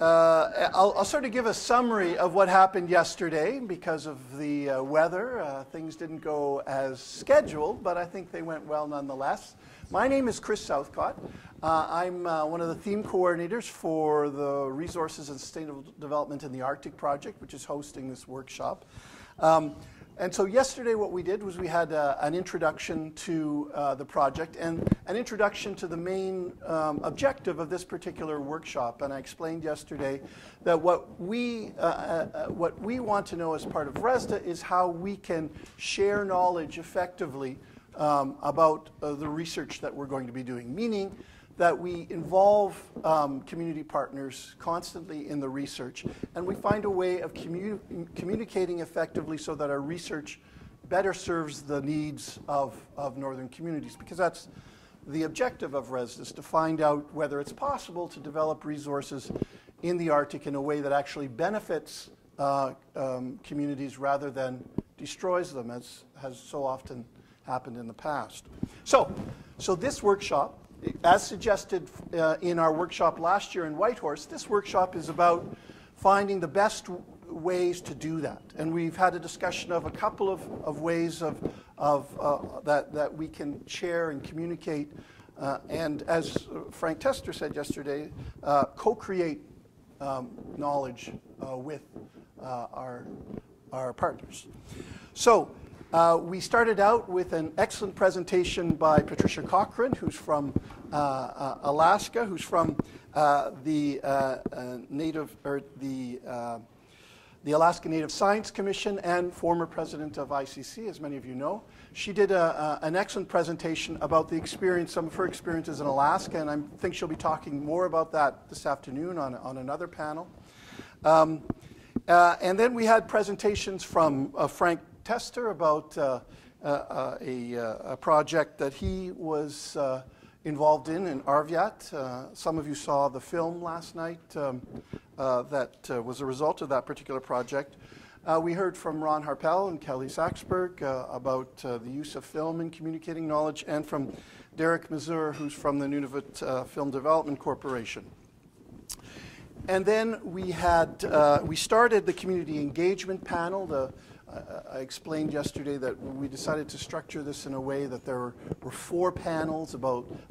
I'll sort of give a summary of what happened yesterday. Because of the weather, things didn't go as scheduled, but I think they went well nonetheless. My name is Chris Southcott. I'm one of the theme coordinators for the Resources and Sustainable Development in the Arctic project, which is hosting this workshop. And so yesterday what we did was we had an introduction to the project and an introduction to the main objective of this particular workshop. And I explained yesterday that what we want to know as part of ReSDA is how we can share knowledge effectively about the research that we're going to be doing, meaning that we involve community partners constantly in the research, and we find a way of communicating effectively so that our research better serves the needs of northern communities, because that's the objective of ReSDA, is to find out whether it's possible to develop resources in the Arctic in a way that actually benefits communities rather than destroys them, as has so often happened in the past. So this workshop, as suggested in our workshop last year in Whitehorse, this workshop is about finding the best ways to do that. And we've had a discussion of a couple of ways that we can share and communicate, and as Frank Tester said yesterday, co-create knowledge with our partners. So we started out with an excellent presentation by Patricia Cochran, who's from Alaska, who's from the Alaska Native Science Commission and former president of ICC, as many of you know. She did an excellent presentation about the experience, some of her experiences in Alaska, and I think she'll be talking more about that this afternoon on another panel. And then we had presentations from Frank Tester about a project that he was involved in Arviat. Some of you saw the film last night that was a result of that particular project. We heard from Ron Harpel and Kelly Saxberg about the use of film in communicating knowledge, and from Derek Mazur, who's from the Nunavut Film Development Corporation. And then we started the community engagement panel. I explained yesterday that we decided to structure this in a way that there were 4 panels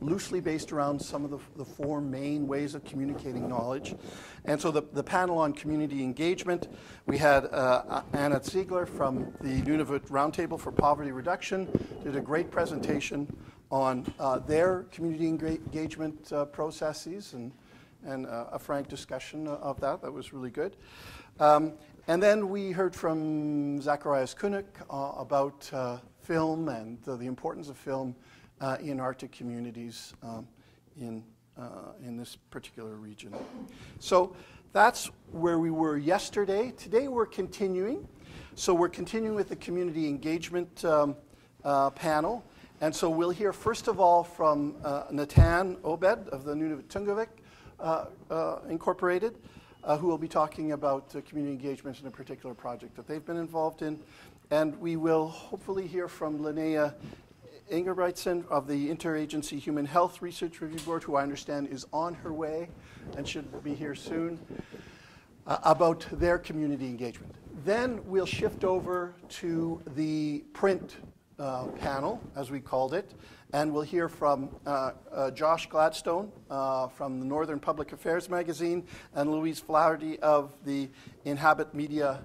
loosely based around some of the 4 main ways of communicating knowledge. And so the panel on community engagement, we had Anna Ziegler from the Nunavut Roundtable for Poverty Reduction, did a great presentation on their community engagement processes, and a frank discussion of that. That was really good. And then we heard from Zacharias Kunuk about film and the importance of film in Arctic communities in this particular region. So that's where we were yesterday. Today we're continuing. So we're continuing with the community engagement panel. And so we'll hear first of all from Natan Obed of the Nunavut Tungavik Incorporated, who will be talking about community engagement in a particular project that they've been involved in. And we will hopefully hear from Linnea Ingebrigtsen of the Interagency Human Health Research Review Board, who I understand is on her way and should be here soon, about their community engagement. Then we'll shift over to the print panel, as we called it, and we'll hear from Josh Gladstone from the Northern Public Affairs magazine, and Louise Flaherty of the Inhabit Media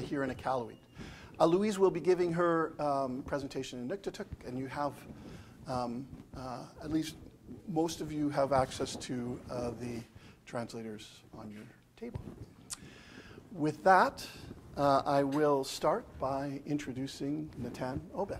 here in Iqaluit. Louise will be giving her presentation in Iqaluit, and you have, at least most of you have access to the translators on your table. With that, I will start by introducing Natan Obed.